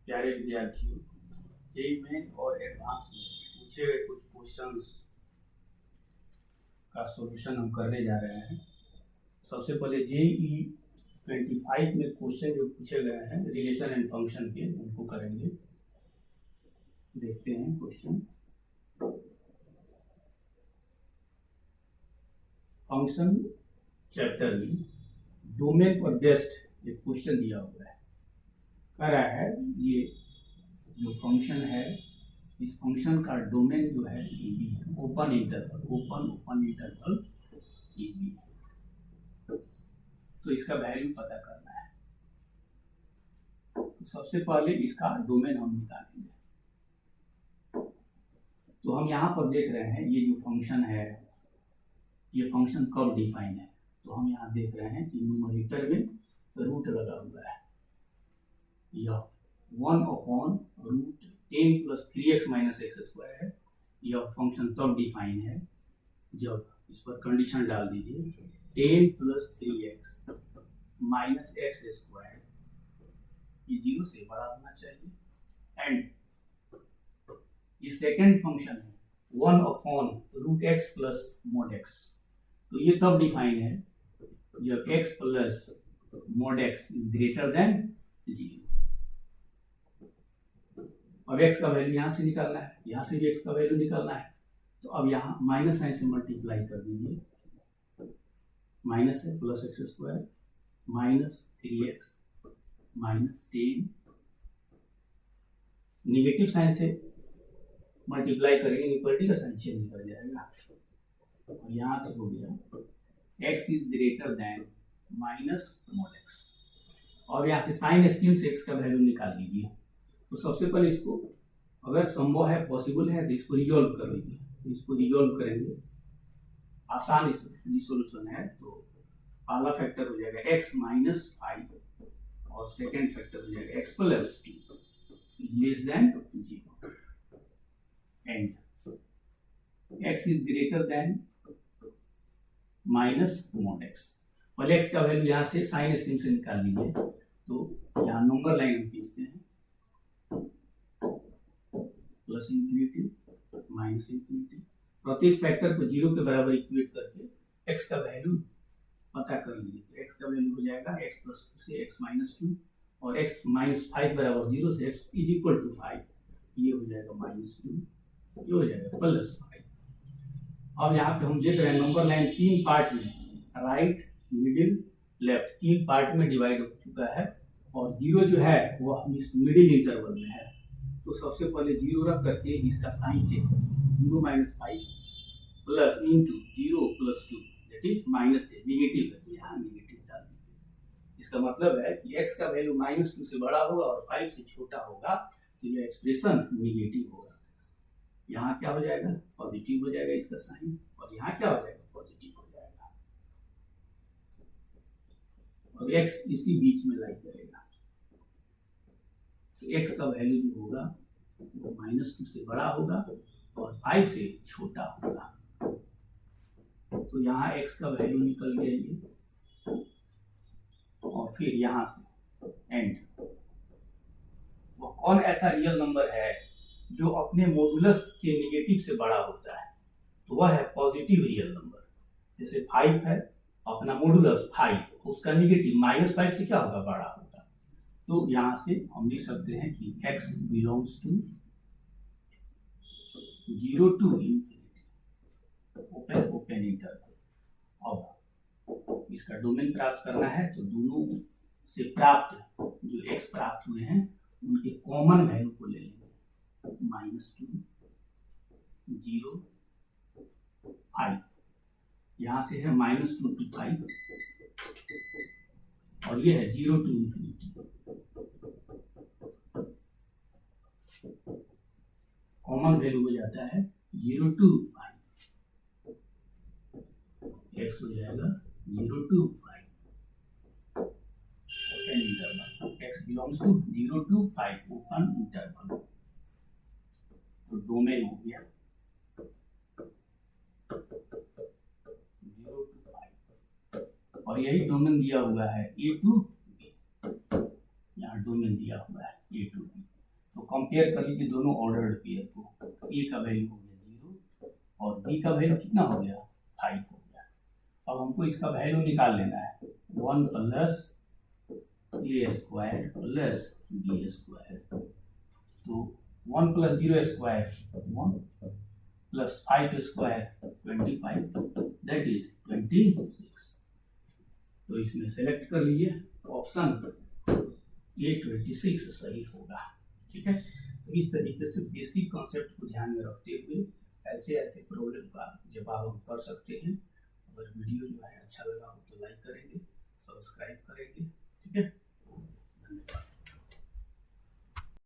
प्यारे विद्यार्थियों, JEE main और एडवांस में पूछे गए कुछ क्वेश्चंस का सॉल्यूशन हम करने जा रहे हैं। सबसे पहले जेईई 25 में क्वेश्चन जो पूछे गए हैं रिलेशन एंड फंक्शन के, उनको करेंगे। देखते हैं क्वेश्चन। फंक्शन चैप्टर में डोमेन पर बेस्ड एक क्वेश्चन दिया हुआ है। कह रहा है ये जो फंक्शन है, इस फंक्शन का डोमेन जो है ए बी है, ओपन इंटरवल ए बी। तो इसका वैल्यू पता करना है। तो सबसे पहले इसका डोमेन हम निकालेंगे। तो हम यहाँ पर देख रहे हैं ये जो फंक्शन है, ये फंक्शन कब डिफाइन है। तो हम यहाँ देख रहे हैं कि न्यूमरेटर में रूट लगा हुआ है। यह 1/√10 + 3x - x² है। यह फंक्शन तब डिफाइन है जब इस पर कंडीशन डाल दीजिए 10 + 3x - x² ये 0 से बड़ा होना चाहिए। एंड ये सेकेंड फंक्शन है 1/√x + mod x। तो ये तब डिफाइन है जब x + mod x > 0। अब x का वैल्यू यहाँ से निकालना है, यहाँ से भी x का वैल्यू निकालना है। तो अब यहाँ माइनस साइन से मल्टीप्लाई कर दीजिए। माइनस है + x² - 3x - 10। निगेटिव साइन से मल्टीप्लाई करेंगे, इक्वलिटी का साइन चेंज कर जाएगा। और यहाँ से हो गया x > -mod x। और यहाँ से साइन स्कीम से x का वैल्यू निकाल लीजिए। तो सबसे पहले इसको, अगर संभव है, पॉसिबल है, तो इसको रिजॉल्व कर लीजिए। तो इसको रिजॉल्व करेंगे, आसान सॉल्यूशन है। तो पहला फैक्टर हो जाएगा x - 5 और सेकेंड फैक्टर हो जाएगा x + 2 < 0। And x > -mod x। पहले x का वैल्यू यहाँ से साइन स्कीम से निकाल लीजिए। तो यहाँ नंबर लाइन हम खींचते हैं, +∞ -∞। प्रत्येक फैक्टर को 0 के बराबर इक्वेट करके x का वैल्यू पता कर लीजिए। तो x का वैल्यू हो जाएगा x + 2 से x - 2 और x - 5 बराबर 0 से x = 5। ये हो जाएगा -2, ये हो जाएगा +5। अब यहाँ पे हम देख रहे हैं नंबर लाइन 3 पार्ट में, राइट, मिडिल, लेफ्ट, 3 पार्ट में डिवाइड हो चुका है। और 0 जो है वो इस मिडिल इंटरवल में है। तो सबसे पहले 0 रख करके इसका sign check, 0 - 5 plus into 0 + 2 that is -10। Negative है तो यहाँ नेगेटिव डाल दीजिए। इसका मतलब है कि x का वैल्यू -2 से बड़ा होगा और 5 से छोटा होगा, तो यह एक्सप्रेशन नेगेटिव होगा। यहाँ क्या हो जाएगा, पॉजिटिव हो जाएगा इसका साइन, और यहाँ क्या हो जाएगा, पॉजिटिव हो जाएगा। और x इसी बीच में लाई करेगा। तो x का वैल्यू जो होगा वो -2 से बड़ा होगा और 5 से छोटा होगा। तो यहाँ x का वैल्यू निकल गया ये। और फिर यहाँ से एंड, वो कौन ऐसा रियल नंबर है जो अपने मॉडुलस के नेगेटिव से बड़ा होता है। तो वह है पॉजिटिव रियल नंबर। जैसे 5 है, अपना मॉडुलस 5, उसका नेगेटिव -5 से क्या होगा, बड़ा होगा। तो यहाँ से हम लिख सकते हैं कि x belongs to 0 to ∞, open interval. अब इसका डोमेन प्राप्त करना है, तो दोनों से प्राप्त जो x प्राप्त हुए हैं उनके कॉमन वैल्यू को ले लेंगे। -2, 0, 5। यहाँ से है -2 to 5 और ये है 0 to ∞। कॉमन वैल्यू हो जाता है 0 to 5। x हो जाएगा 0 to 5, open interval. x belongs to 0 to 5, open interval. तो डोमेन हो गया 0 to 5 और यही डोमेन दिया हुआ है a to b। यहाँ डोमेन दिया हुआ है ए टू बी। तो कंपेयर कर लीजिए दोनों ऑर्डर्ड पेयर को। ए का वैल्यू हो गया 0 और बी का वैल्यू कितना हो गया 5 हो गया। अब हमको इसका वैल्यू निकाल लेना है 1 प्लस ए स्क्वायर प्लस बी स्क्वायर। तो 1 plus 0 square 1 plus 5 square 25 that is 26। तो इसमें सेलेक्ट कर लीजिए ऑप्शन ए 26 सही होगा। ठीक है, तो इस तरीके से बेसिक कॉन्सेप्ट को ध्यान में रखते हुए ऐसे ऐसे प्रॉब्लम का जवाब हम कर सकते हैं। अगर वीडियो जो है अच्छा लगा हो तो लाइक करेंगे, सब्सक्राइब करेंगे। ठीक है।